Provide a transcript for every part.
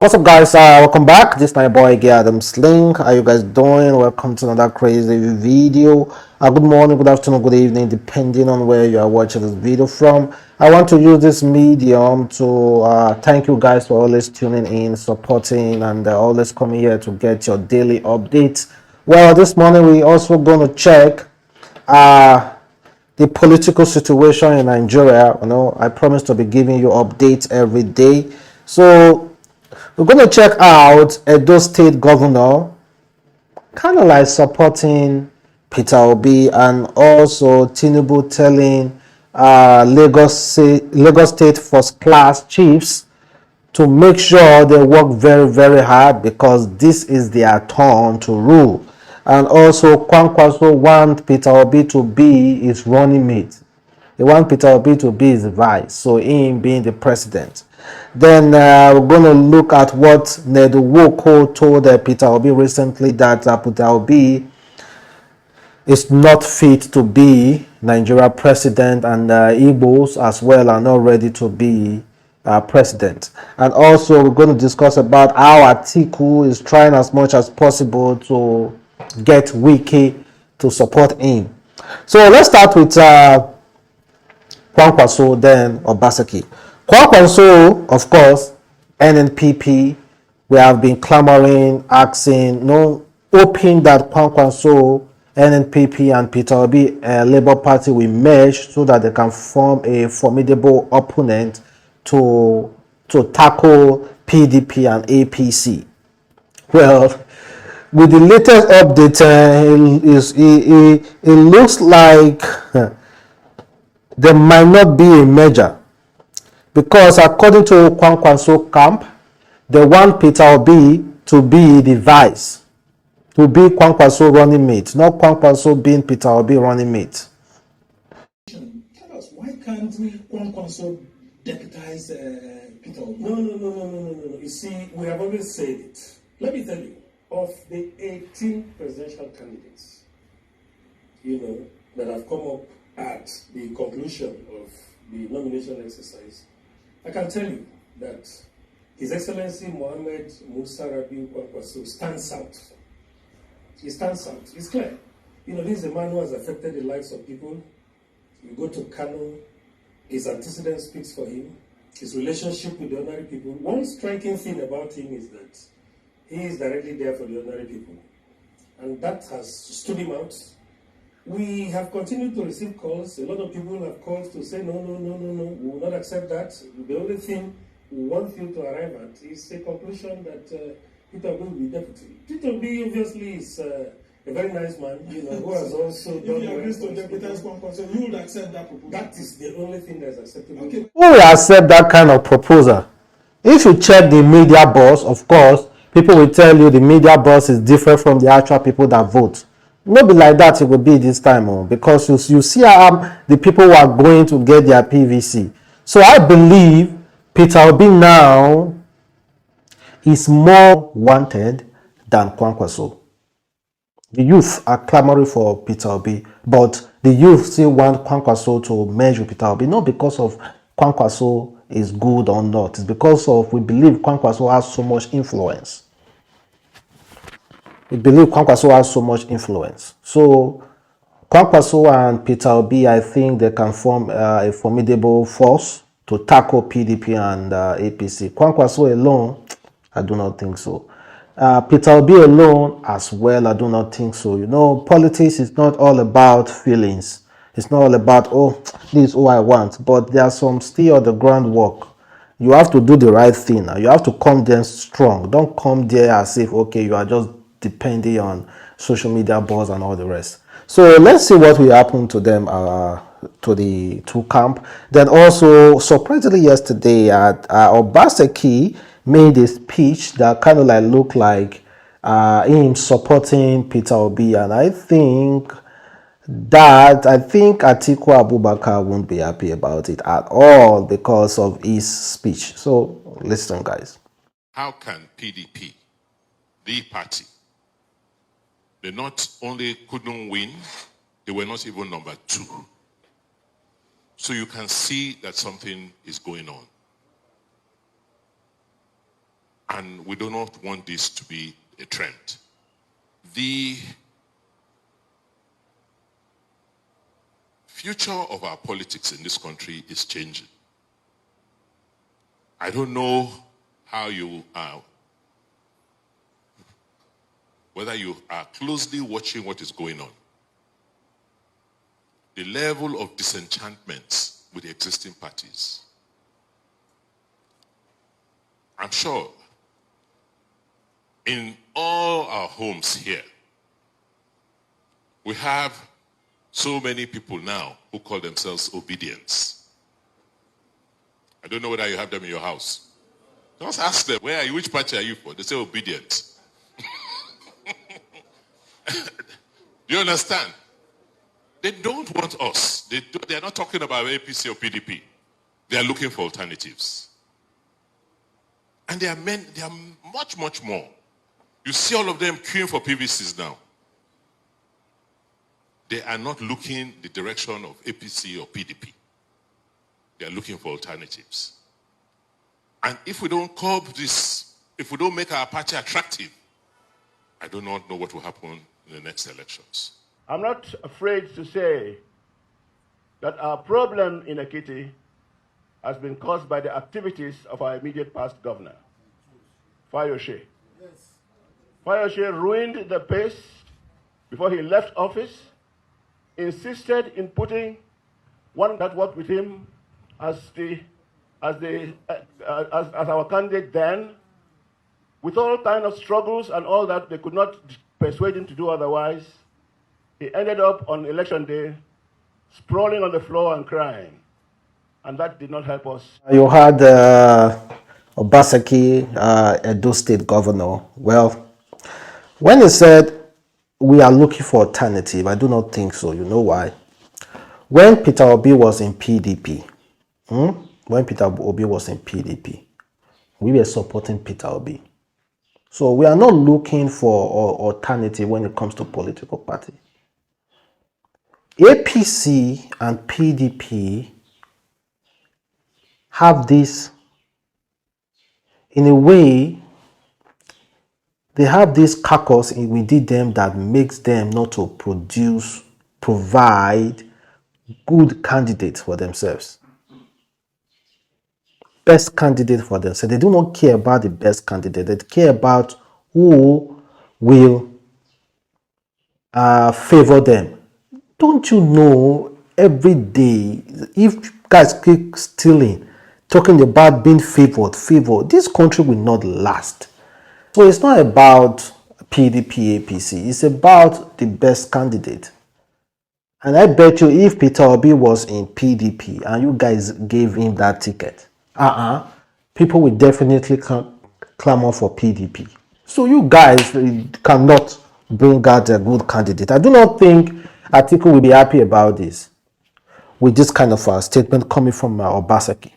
What's up, guys? Welcome back. This is my boy Adamslink. How you guys doing? Welcome to another crazy video. Good morning, good afternoon, good evening, depending on where you are watching this video from. I want to use this medium to thank you guys for always tuning in, supporting, and always coming here to get your daily updates. Well, this morning we also going to check the political situation in Nigeria. I promise to be giving you updates every day. So we're going to check out Edo State Governor, kind of like supporting Peter Obi, and also Tinubu telling Lagos State First Class Chiefs to make sure they work very, very hard because this is their turn to rule. And also, Kwakwanso want Peter Obi to be his running mate. They want Peter Obi to be his vice, so him being the president. Then we're going to look at what Nedu Woko told Peter Obi recently, that Peter Obi is not fit to be Nigeria president, and Igbos as well are not ready to be president. And also we're going to discuss about how Atiku is trying as much as possible to get Wike to support him. So let's start with Kwakwanso, then Obaseki. Kwakwanso, of course, NNPP, we have been clamoring, asking, hoping that Kwakwanso, NNPP, and Peter Obi Labour Party will merge so that they can form a formidable opponent to tackle PDP and APC. Well, with the latest update, it looks like there might not be a merger, because according to Kwakwanso camp, they want Peter Obi to be the vice, to be Kwakwanso running mate, not Kwakwanso being Peter Obi running mate. Tell us, why can't Kwakwanso deputize Peter Obi? No. You see, we have always said it. Let me tell you, of the 18 presidential candidates, that have come up at the conclusion of the nomination exercise, I can tell you that His Excellency Mohammed Musa Rabiu Kwakwanso stands out. He stands out. It's clear. This is a man who has affected the lives of people. You go to Kano, his antecedent speaks for him. His relationship with the ordinary people. One striking thing about him is that he is directly there for the ordinary people. And that has stood him out. We have continued to receive calls. A lot of people have called to say, no, we will not accept that. The only thing we want you to arrive at is a conclusion that Peter Obi will be deputy. Peter Obi obviously is a very nice man, who has also done well. If you agree to deputize Kwakwanso, you would accept that proposal? That is the only thing that is acceptable. Okay. Who will accept that kind of proposal? If you check the media boss, of course, people will tell you the media boss is different from the actual people that vote. Maybe like that it will be this time, because you see the people who are going to get their PVC. So I believe Peter Obi now is more wanted than Kwakwanso. The youth are clamoring for Peter Obi, but the youth still want Kwakwanso to merge with Peter Obi, not because of Kwakwanso is good or not. It's because of we believe Kwakwanso has so much influence. We believe Kwakwanso has so much influence. So Kwakwanso and Peter Obi, I think they can form a formidable force to tackle PDP and APC. Kwakwanso alone, I do not think so. Peter Obi alone as well, I do not think so. Politics is not all about feelings. It's not all about, this is who I want. But there's some still on the groundwork. You have to do the right thing. You have to come there strong. Don't come there as if, okay, you are just depending on social media buzz and all the rest. So let's see what will happen to them, to the two camp. Then also, surprisingly yesterday, Obaseki made a speech that kind of like looked like him supporting Peter Obi, and I think Atiku Abubakar won't be happy about it at all because of his speech. So listen, guys. How can PDP, the party, they not only couldn't win, they were not even number 2. So you can see that something is going on. And we do not want this to be a trend. The future of our politics in this country is changing. I don't know how you are, whether you are closely watching what is going on. The level of disenchantment with the existing parties. I'm sure in all our homes here, we have so many people now who call themselves obedience. I don't know whether you have them in your house. Just ask them, where are you? Which party are you for? They say obedient. Do you understand? They don't want us. They are not talking about APC or PDP. They are looking for alternatives. And they are much, much more. You see all of them queuing for PVCs now. They are not looking the direction of APC or PDP. They are looking for alternatives. And if we don't curb this, if we don't make our party attractive, I do not know what will happen in the next elections. I'm not afraid to say that our problem in Ekiti has been caused by the activities of our immediate past governor, Fayose. Yes. Fayose ruined the pace before he left office, insisted in putting one that worked with him as our candidate then, with all kinds of struggles and all that. They could not persuade him to do otherwise. He ended up on election day sprawling on the floor and crying. And that did not help us. You had Obaseki, Edo State Governor. Well, when he said we are looking for alternative, I do not think so. You know why? When Peter Obi was in PDP, we were supporting Peter Obi. So we are not looking for alternative when it comes to political party. APC and PDP have this, in a way, they have this carcass within them that makes them not to provide good candidates for themselves. Best candidate for themselves. They do not care about the best candidate. They care about who will favor them. Don't you know, every day, if guys keep stealing, talking about being favored, this country will not last. So it's not about PDP, APC. It's about the best candidate. And I bet you if Peter Obi was in PDP and you guys gave him that ticket, people will definitely clamor for PDP. So you guys cannot bring out a good candidate. I do not think Atiku will be happy about this, with this kind of statement coming from Obaseki.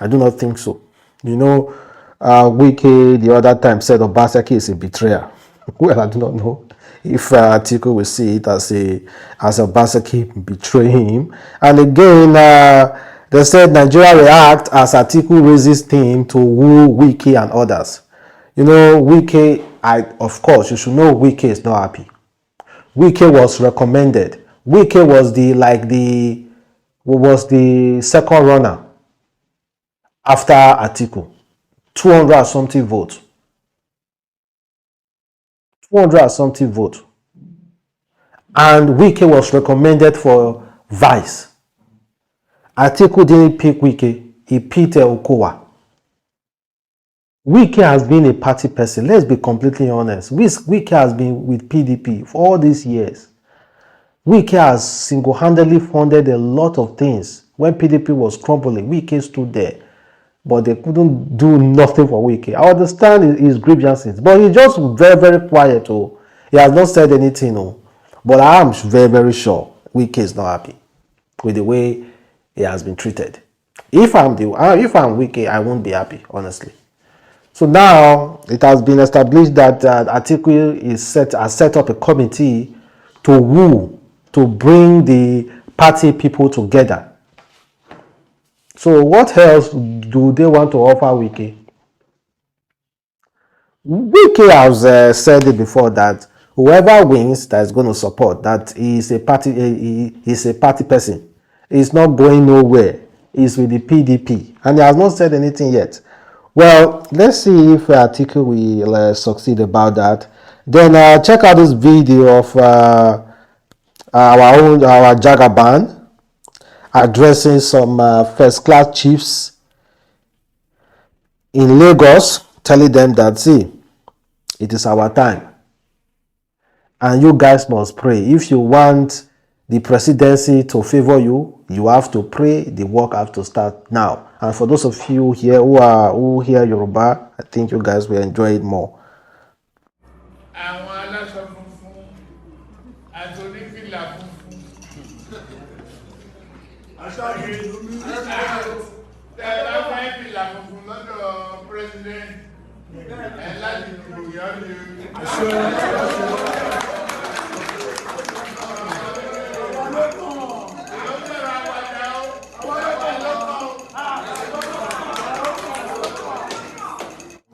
I do not think so. You know, Wike the other time said Obaseki is a betrayer. Well, I do not know if Atiku will see it as Obaseki betraying him. And again, they said Nigeria react as Atiku raises team to woo Wike and others. You know, Wike, of course, you should know Wike is not happy. Wike was recommended. Wike was the second runner after Atiku. 200 and something votes. 200 and something votes. And Wike was recommended for vice. Atiku didn't pick Wike. He picked Okowa. Wike has been a party person. Let's be completely honest. Wike has been with PDP for all these years. Wike has single-handedly funded a lot of things. When PDP was crumbling, Wike stood there. But they couldn't do nothing for Wike. I understand his grievances, but he's just very, very quiet. Oh. He has not said anything. Oh. But I am very, very sure Wike is not happy with the way he has been treated. If I'm Wike, I won't be happy, honestly. So now it has been established that Atiku has set up a committee to bring the party people together. So what else do they want to offer Wike? Wike has said it before that whoever wins that is going to support that he is a party he is a party person. He's not going nowhere. He's with the PDP and he has not said anything yet. Well, let's see if Atiku will succeed about that. Then check out this video of our Jagaban addressing some first class chiefs in Lagos, telling them that see, it is our time and you guys must pray. If you want the presidency to favor you, you have to pray. The work have to start now. And for those of you here who hear Yoruba, I think you guys will enjoy it more.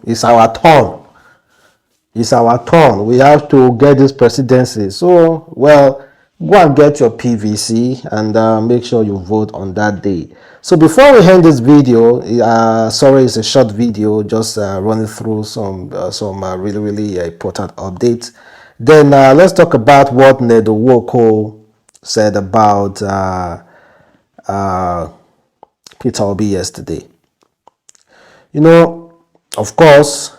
It's our turn. It's our turn. We have to get this presidency. So, well, go and get your PVC and make sure you vote on that day. So before we end this video, sorry, it's a short video, just running through some really important updates. Then let's talk about what Nedo Woko said about Peter Obi yesterday. You know, of course,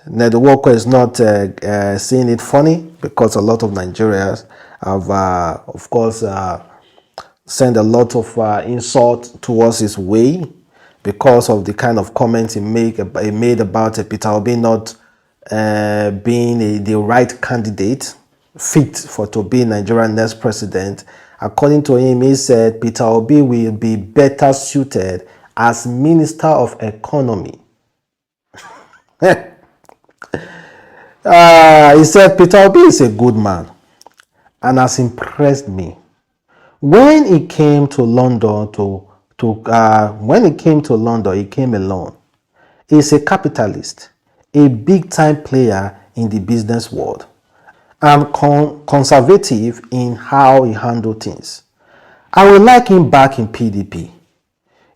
Nedo Woko is not seeing it funny because a lot of Nigerians have, of course, sent a lot of insult towards his way because of the kind of comments he made about Peter Obi not being the right candidate fit to be Nigerian next president. According to him, he said Peter Obi will be better suited as Minister of Economy. He said Peter Obi is a good man and has impressed me. When he came to London he came alone. He's a capitalist, a big-time player in the business world, and conservative in how he handled things. I would like him back in PDP.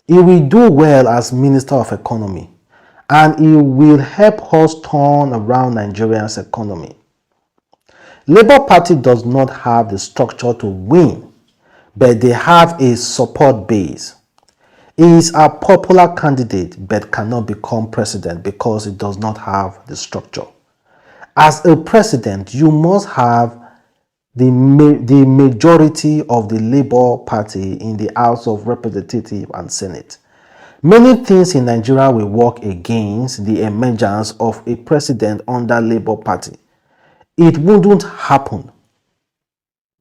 He will do well as Minister of Economy, and he will help us turn around Nigeria's economy. Labour Party does not have the structure to win, but they have a support base. He is a popular candidate but cannot become president because he does not have the structure. As a president, you must have the majority of the Labour Party in the House of Representatives and Senate. Many things in Nigeria will work against the emergence of a president under Labour Party. It wouldn't happen.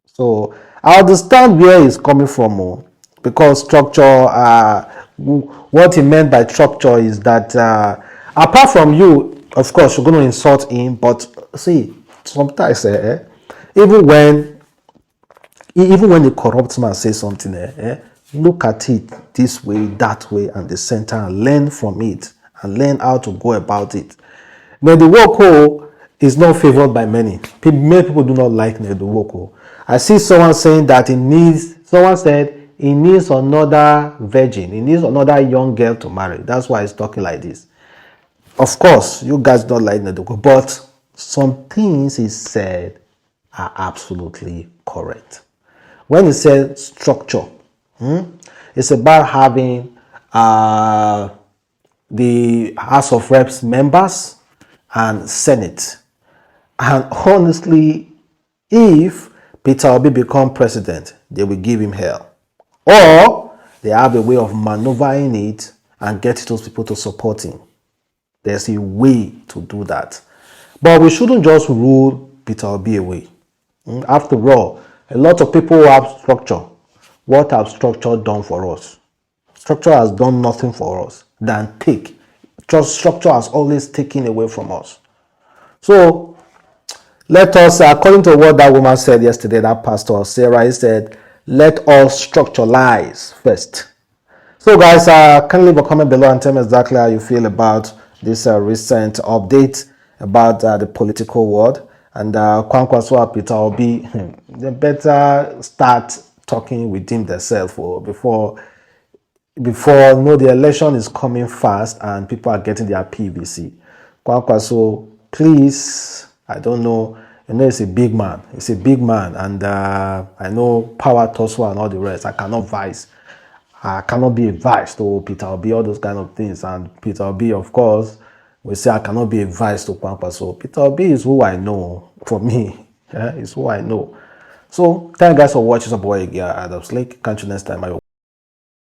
So I understand where he's coming from, because structure, what he meant by structure is that apart from you, of course, you're going to insult him, but see, sometimes even when the corrupt man says something, look at it this way, that way, and the center, and learn from it, and learn how to go about it. Nedo Woko is not favored by many. Many people do not like Nedo Woko. I see someone saying that someone said he needs another virgin. He needs another young girl to marry. That's why he's talking like this. Of course, you guys don't like Nedo Woko, but some things he said are absolutely correct. When he said structure, it's about having the House of Reps members and Senate. And honestly, if Peter Obi become president, they will give him hell. Or they have a way of maneuvering it and get those people to support him. There's a way to do that. But we shouldn't just rule Peter Obi away. After all, a lot of people have structure. What have structure done for us? Structure has done nothing for us than take. Just structure has always taken away from us. So let us, according to what that woman said yesterday, that pastor Sarah, he said, let us structuralize first. So guys, can leave a comment below and tell me exactly how you feel about this recent update about the political world. And Kwakwanso and Peter Obi, they better start talking with him themselves before the election is coming fast and people are getting their PVC. Kwakwanso, please, I don't know. He's a big man. He's a big man, and I know power tussle and all the rest. I cannot be advised to Peter Obi, all those kind of things. And Peter Obi, of course, will say I cannot be advised to Kwakwanso. Peter Obi is who I know. For me, yeah, is who I know. So thank you guys for watching. It's your boy Adamslinkmedia. Catch you next time.